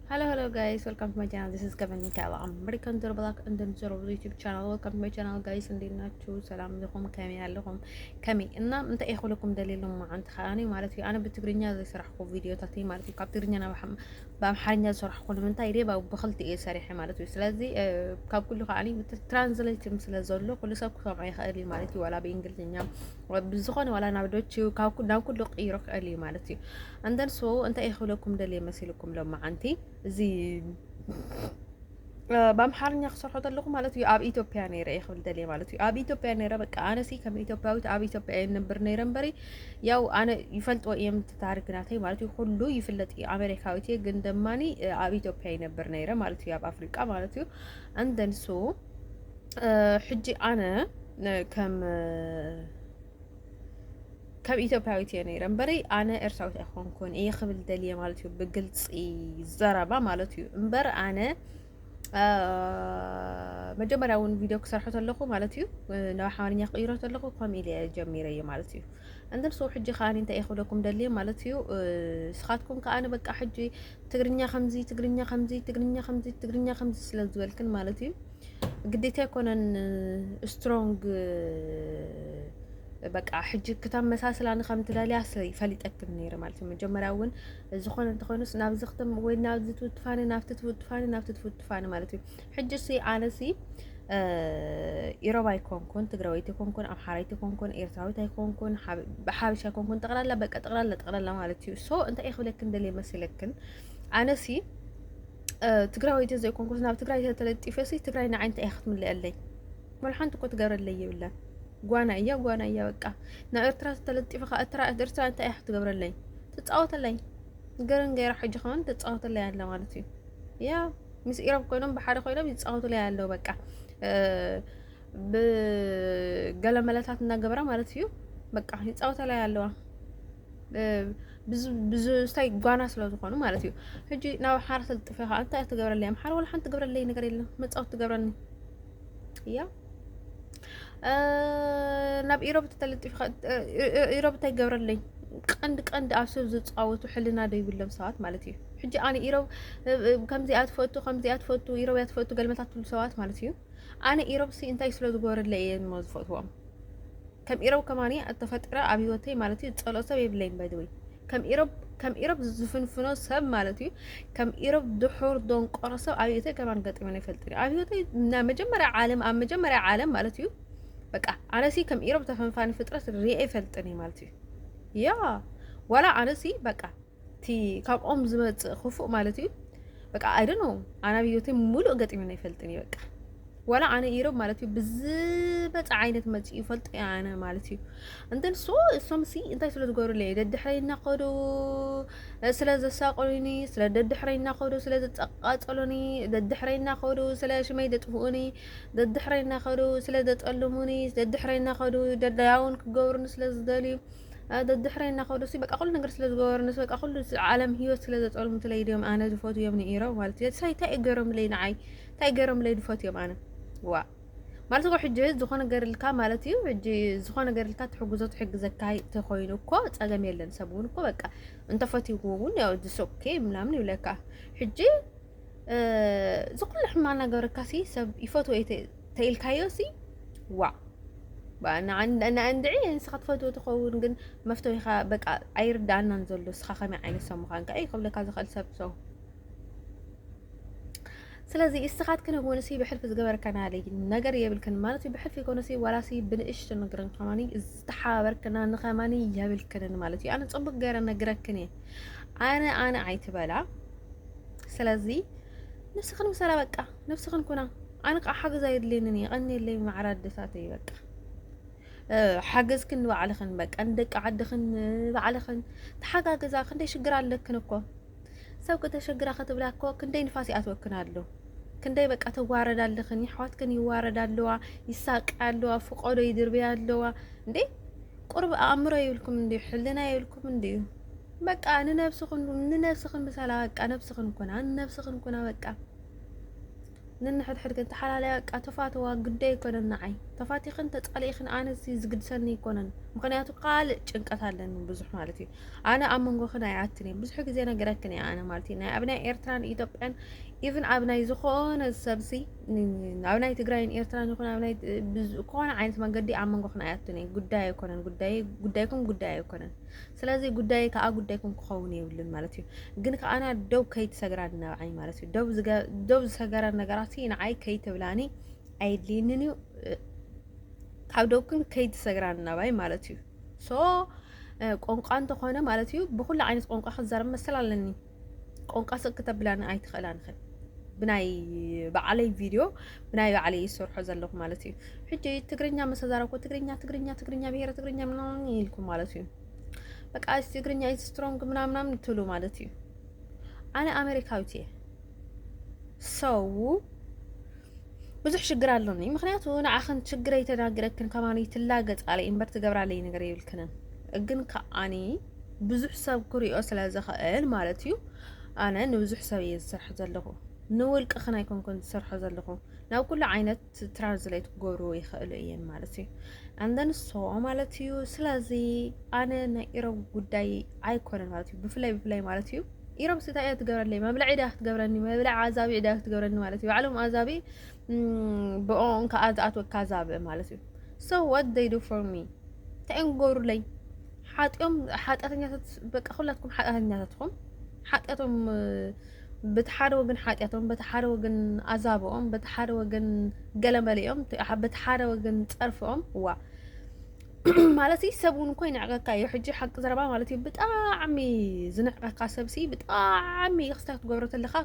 Hello guys, welcome to my channel. This is Kevin Mikala. I'm American Black and then zero YouTube channel. Welcome to my channel guys. እንዴት ናችሁ? ሰላም ለኩም ከመይ ያለኩም ከመይ እና እንታይ ይኸውልኩም ደሊሎም ማዓንት ኻኒ ማለት ኣነ ብትግርኛ ዝስራሕኩ ቪዲዮታት ማለት ካብ ትግርኛ ናብ በአምሓርኛ ዝስራሕኩ ንምንታይ ደ ብኽልቲ እየ ሰሪሐ ማለት እዩ። ስለዚ ካብ ኩሉ ኻኒ ትራንስሌት ስለ ዘሎ ኩሉ ሰብ ክሰምዖ ይኽእል እዩ ማለት እዩ። ዋላ ብእንግሊዝኛ ብዝኾነ ዋላ ናብ ዶች ናብ ኩሉ ቀይሮ ክእል እዩ ማለት እዩ። እንደን ሶ እንታይ ይኸውልኩም ደሊ መሲልኩም ሎም ማዓንቲ እዚ በአምሓርኛ ክሰርሖ ዘለኹ ማለት እዩ። ኣብ ኢትዮጵያ ነይረ ይኽብል ደልየ ማለት እዩ። ኣብ ኢትዮጵያ ነይረ በቃ ኣነሲ ከም ኢትዮጵያዊት ኣብ ኢትዮጵያ የነብር ነይረ እምበሪ ያው ኣነ ይፈልጥዎ እዮም ታሪክ ናተይ ማለት እዩ። ኩሉ ይፍለጥ እዩ ኣሜሪካዊት እየ ግን ደማኒ ኣብ ኢትዮጵያ ይነብር ነይረ ማለት እዩ። ኣብ ኣፍሪቃ ማለት እዩ። እንደንሶ ሕጂ ኣነ ከም ኢትዮጵያዊት እየ ነይረ እምበሪ ኣነ ኤርትራዊት ኣይኮንኩን እየ ክብል ደልየ ማለት እዩ። ብግልፂ ዘረባ ማለት እዩ እምበር ኣነ መጀመሪያ እውን ቪድዮ ክሰርሖ ተለኹ ማለት እዩ ናብ ሓበርኛ ቅይሮ ተለኹ ከምኡ ኢለ ጀሚረ እየ ማለት እዩ። እንደን ሰው ሕጂ ከኣኒ እንታይ ይኸውለኩም ደልየ ማለት እዩ። ስኻትኩም ከኣነ በቃ ሕጂ ትግርኛ ከምዚ ትግርኛ ከምዚ ትግርኛ ከምዚ ትግርኛ ከምዚ ስለ ዝበልክን ማለት እዩ ግዴታ ኣይኮነን ስትሮንግ በቃ ሕጂ ክታብ መሳስላኒ ከም ትደልያ ይፈሊጠክን ነይረ ማለት እዩ። መጀመሪያ እውን ዝኾነ እንተኾይኑስ ናብዚ ክትም ወይ ናብዚ ትውትፋኒ ናብቲ ትውትፋኒ ማለት እዩ። ሕጂ ሲ ኣነሲ ኢሮብ ኣይኮንኩን ትግራወይቲ ኣይኮንኩን ኣምሓራይቲ ኣይኮንኩን ኤርትራዊት ኣይኮንኩን ብሓበሻ ኣይኮንኩን ጠቕላላ ማለት እዩ። ሶ እንታይ ክብለክን ደልየ መሲለክን ኣነሲ ትግራወይቲ ዘይኮንኩስ ናብ ትግራይ ተለጢፈሲ ትግራይ ንዓይ እንታይ ክትምልአለይ መልሓንቲ እኮ ትገብረለይ ይብላን ጓና እያ በቃ ናብ ኤርትራ ተለጢፈ ኤርትራ እንታይ ክትገብረለይ ትፃወተለይ ገረን ገይራ ሕጂ ኸን ትፃወተለይ ኣለ ማለት እዩ። ያ ምስ ኢሮብ ኮይኖም ብሓደ ኮይኖም ይፃወተለይ ኣለው በቃ ብገለመለታት እናገበራ ማለት እዩ በቃ ይፃወተለይ ኣለዋ ብዙ ስታይ ጓና ስለ ዝኾኑ ማለት እዩ። ሕጂ ናብ ሓራ ተለጢፈ እንታይ ትገብረለይ ኣምሓራ ወላ ሓንቲ ትገብረለይ ነገር የለን መፃወት ትገብረኒ ያ ናብ ኢሮብ ተለጢፈ ኢሮብ እንታይ ትገብረለይ ቀንዲ ኣብ ሰብ ዝፃወቱ ሕልና ዶ ይብሎም ሰባት ማለት እዩ። ሕጂ ኣነ ኢሮብ ከምዚኣ ትፈቱ ኢሮብ እያ ትፈቱ ገልመታት ትብሉ ሰባት ማለት እዩ። ኣነ ኢሮብ ሲ እንታይ ስለ ዝገበረለይ እየ ሞ ዝፈትዎም ከም ኢሮብ ከማኒ ተፈጥረ ኣብ ሂወተይ ማለት እዩ ፀልኦ ሰብ የብለይን ባይ ዘ ወይ ከም ኢሮብ ዝፍንፍኖ ሰብ ማለት እዩ ከም ኢሮብ ድሑር ደንቆሮ ሰብ ኣብ ሂወተይ ከማን ገጢመን ኣይፈልጥን ኣብ ሂወተይ ኣብ መጀመርያ ዓለም ማለት እዩ በቃ ኣነሲ ከም ኢሮብ ተፈንፋኒ ፍጥረት ሪኤ ይፈልጥን ማለት እዩ። ያ ዋላ ኣነሲ በቃ እቲ ካብኦም ዝመፅእ ክፉእ ማለት እዩ በቃ ኣይደኖ ኣነ ኣብ ሂወተይ ሙሉእ ገጢመን ኣይፈልጥን በቃ ዋላ ኣነ ኢሮብ ማለት እዩ ብዝበፃ ዓይነት መፅኡ ይፈልጡ ኣነ ማለት እዩ። እንተን ሶ እሶም ሲ እንታይ ስለ ዝገብሩለይ ደድሕረይና ከዱ ስለ ዘሳቆሉኒ ስለ ደድሕረይና ከዱ ስለ ዘፀቃፀሉኒ ደድሕረይና ከዱ ስለ ሽመይ ደጥፍኡኒ ደድሕረይና ከዱ ስለ ዘጠልሙኒ ደድሕረይና ከዱ ደዳያውን ክገብሩኒ ስለ ዝደልዩ ደድሕረይና ከዱ ሲ በቃ ኩሉ ነገር ስለ ዝገበሩኒ በቃ ኩሉ ዓለም ሂወት ስለ ዘጠልሙ ትለይድዮም ኣነ ዝፈትዮም ኢሮብ ማለት እዩ። እንታይ ገይሮምለይ ንዓይ እንታይ ገይሮምለይ ዝፈትዮም ኣነ ዋ ማለት እኮ ሕጂ ዝኾነ ገርልካ ማለት እዩ ሕጂ ዝኾነ ገርልካ ትሕግዞ ትሕግዘካ ተኮይኑ እኮ ፀገም የለን ሰብ እውን እኮ በቃ እንተፈትይዎ እውን ያው ድስ ኦኬ ምናምን ይብለካ ሕጂ ዝኩሉ ሕማቅ ነገርካ ሲ ሰብ ይፈትዎ ተኢልካዮ ሲ ዋ ንዕንድዒ ንስኻ ትፈትዎ ትኸውን ግን መፍትሒኻ በቃ ኣይርዳእናን ዘሎ ንስኻ ከመይ ዓይነት ሰብ ምዃንካ እዩ ክብለካ ዝኽእል ሰብ ሰው ስለዚ እስኻትክን ሆነሲ ብሕልፊ ዝገበረካ ናለይ ነገር የብልክን ማለት እዩ። ብሕልፊ ኮነሲ ወላሲ ብንእሽቶ ነገርን ከማኒ ዝተሓባበርክና ንኸማኒ የብልክንን ማለት እዩ። ኣነ ፅቡቅ ገይረ ነግረክን እየ ኣነ ኣይትበላ ስለዚ ነፍስኽን ምሰላ በቃ ነፍስኽን ኩና ኣነ ከዓ ሓገዝ የድልየንን እየ ቀኒየለይ ማዕራደታት እዩ በቃ ሓገዝክን ንባዕልኽን በቃ ንደቂ ዓድኽን ባዕልኽን ተሓጋገዛ ክንደይ ሽግር ኣለክን እኮ ሰብ ከተሸግራ ክትብላ እኮ ክንደይ ንፋስ ይኣትወክን ኣሎ ክንደይ በቃ ተዋረዳ ኣለኽን ኣሕዋትክን ይዋረዳ ኣለዋ ይሳቅ ኣለዋ ፍቆዶ ይድርብያ ኣለዋ እንዴ ቁርብ ኣእምሮ ይብልኩም እንዴ ሕልና ይብልኩም እንዴ በቃ ንነፍስኽን ምሳላ በቃ ነፍስኽን ኩና በቃ ننحد كنت حلالة كتفات وقدي كونن نعي تفاتي خنت تقلي خن أنا زقدسني كونن مخنياتو قال ጭንቀት አለን ብዙሕ ማለት እዩ ኣነ ኣብ መንጎ ኸና ይዓትኒ ብዙሕ ግዜ ነገረክኒ ኣነ ማለት እዩ ናይ ኣብናይ ኤርትራን ኢትዮጵያን ኢቭን ኣብ ናይ ዝኾነ ሰብሲ ኣብ ናይ ትግራይን ኤርትራን ይኹን ኣብ ናይ ዝኾነ ዓይነት መንገዲ ኣብ መንጎ ኸና ይዓትኒ ጉዳይ ኣይኮነን ጉዳይኩም ጉዳይ ኣይኮነን ስለዚ ጉዳይ ከዓ ጉዳይኩም ክኸውን የብልን ማለት እዩ ግን ከኣና ደው ከይትሰግራ ንናብዓይ ማለት እዩ ደው ዝሰገረ ነገራት ንዓይ ከይትብላኒ ኣይድልይንን እዩ ካብ ደውክን ከይትሰግራ ንናብዓይ ማለት እዩ ሶ ቋንቋ እንተኾነ ማለት እዩ ብኩሉ ዓይነት ቋንቋ ክዛረብ መሰል ኣለኒ ቋንቋ ሰብ ክተብላኒ ኣይትኽእላን ኸ ብናይ ባዕለይ ቪድዮ ብናይ ባዕለይ ይሰርሖ ዘለኹ ማለት እዩ ሕጂ ትግርኛ መሰዛረብኩ ትግርኛ ብሄረ ትግርኛ ምናምን ይልኩም ማለት እዩ በቃ ትግርኛ ኢዝ ስትሮንግ ምናምን ትሉ ማለት እዩ ኣነ ኣሜሪካዊት እየ ሰው ብዙሕ ሽግር ኣለኒ ምክንያቱ ንዓኸን ሽግረይ ተናግረክን ከማኒ ትላገፅ ኣለይ እምበር ትገብራለይ ነገር የብልክንን ግን ከኣኒ ብዙሕ ሰብ ክሪኦ ስለ ዝኽእል ማለት እዩ ኣነ ንብዙሕ ሰብ እየ ዝሰርሕ ዘለኹ ንውልቂ ኸናይ ኮንኮን ዝሰርሖ ዘለኹ ናብ ኩሉ ዓይነት ትራንስሌት ክገብሩ ይኽእሉ እየን ማለት እዩ ኣንደን ሶ ማለት እዩ ስለዚ ኣነ ናይ ኢሮብ ጉዳይ ኣይኮነን ማለት እዩ ብፍላይ ማለት እዩ ኢሮብ ስታይ ትገብረለይ መብልዕ ኢዳ ክትገብረኒ መብልዕ ዓዛቢ ኢዳ ክትገብረኒ ማለት እዩ ባዕሎም ዓዛቢ ብኦን ከኣዝኣት ወካዛብእ ማለት እዩ so what they do for me ተንጎሩለይ ሓጢኦም ሓጢያተኛታት በቃ ሁላትኩም ሓጢያተኛታትኩም ሓጢያቶም በተሓደ ወገን ሓጢያቶም በተሓደ ወገን ኣዛብኦም በተሓደ ወገን ገለመሊኦም በተሓደ ወገን ፀርፎም ዋ ማለት ሰብ እውን ኮይን ዕቀካ እዩ ሕጂ ሓቂ ዘረባ ማለት እዩ ብጣዕሚ ዝንዕቀካ ሰብሲ ብጣዕሚ ክስታይ ክትገብሮ ተለካ